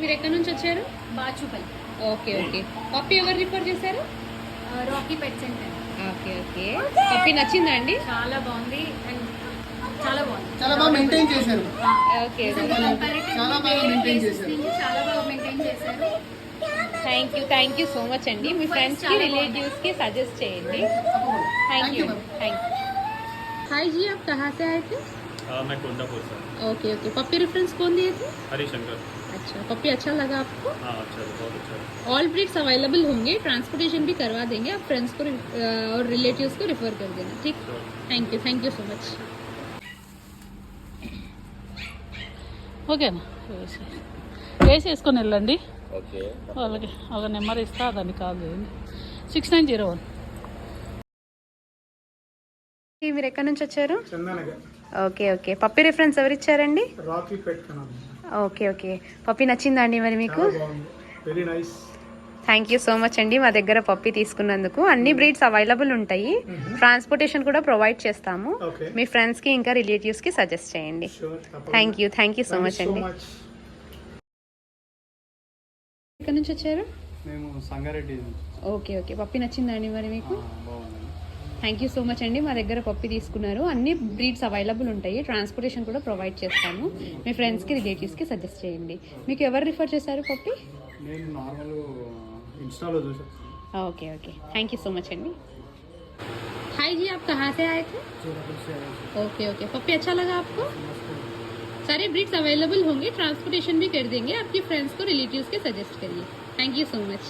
మీరు ఎక్కడి నుంచి వచ్చారు? బాచుపల్లి. Okay okay. పప్పి ఎవరు రిఫర్ చేశారు? Rocky pet centre. Okay okay. Puppy నచ్చిందా అండి? చాలా బాగుంది అండ్ చాలా బాగుంది. చాలా బాగా మెయింటైన్ చేశారు. ఓకే చాలా బాగా మెయింటైన్ చేశారు. చాలా బాగా మెయింటైన్ చేశారు. థ్యాంక్ యూ సో మచ్ అండి. మీ ఫ్రెండ్స్ కి रिलेटिव्स की सजेस्ट చేయండి. Thank you. हाय जी, आप कहाँ से आए थे? मैं कोंडापुर से। Okay okay. पप्पी रेफरेंस कौन दिए थे? हरिशंकर। अच्छा, पप्पी अच्छा लगा आपको? हाँ अच्छा है, बहुत अच्छा है। ऑल ब्रीड्स अवेलेबल होंगे, ट्रांसपोर्टेशन भी करवा देंगे. आप फ्रेंड्स को और रिलेटिव्स को रिफर कर देना. ठीक, थैंक यू सो मच. ఓకేనా వేసేసుకొని వెళ్ళండి. వాళ్ళకి ఒక నెంబర్ ఇస్తా, దాన్ని కాల్ చేయండి. 6901. మీరు ఎక్కడి నుంచి వచ్చారు? Chandanagar. Okay okay. Puppy reference ఎవరు ఇచ్చారండి? Rocky pet kennel. Okay okay. Puppy నచ్చిందా అండి మరి మీకు? Very nice. Thank you so much అండి మా దగ్గర పప్పి తీసుకున్నందుకు. అన్ని బ్రీడ్స్ అవైలబుల్ ఉంటాయి, ట్రాన్స్పోర్టేషన్ కూడా ప్రొవైడ్ చేస్తాము. మీ ఫ్రెండ్స్కి ఇంకా రిలేటివ్స్కి సజెస్ట్ చేయండి. థ్యాంక్ యూ సో మచ్ అండి. ఎక్కడి నుంచి వచ్చారు? మేము సంగారెడ్డి. Okay okay. పప్పి నచ్చిందా అండి మరి మీకు? బాగుంది. థ్యాంక్ యూ సో మచ్ అండి మా దగ్గర పప్పి తీసుకున్నారు. అన్ని బ్రీడ్స్ అవైలబుల్ ఉంటాయి, ట్రాన్స్పోర్టేషన్ కూడా ప్రొవైడ్ చేస్తాము. మీ ఫ్రెండ్స్కి రిలేటివ్స్కి సజెస్ట్ చేయండి. మీకు ఎవరు రిఫర్ చేశారు పప్పి? నేను నార్మల్ ఇన్స్టాలో చూసాను. Okay okay. Thank you so much अंडी. हाय जी, आप कहाँ से आए थे? Okay okay. पप्पी अच्छा लगा आपको? सारे ब्रीड्स अवेलेबल होंगे, ट्रांसपोर्टेशन भी कर देंगे. आपके फ्रेंड्स को रिलेटिव्स के सजेस्ट करिए. Thank you so much.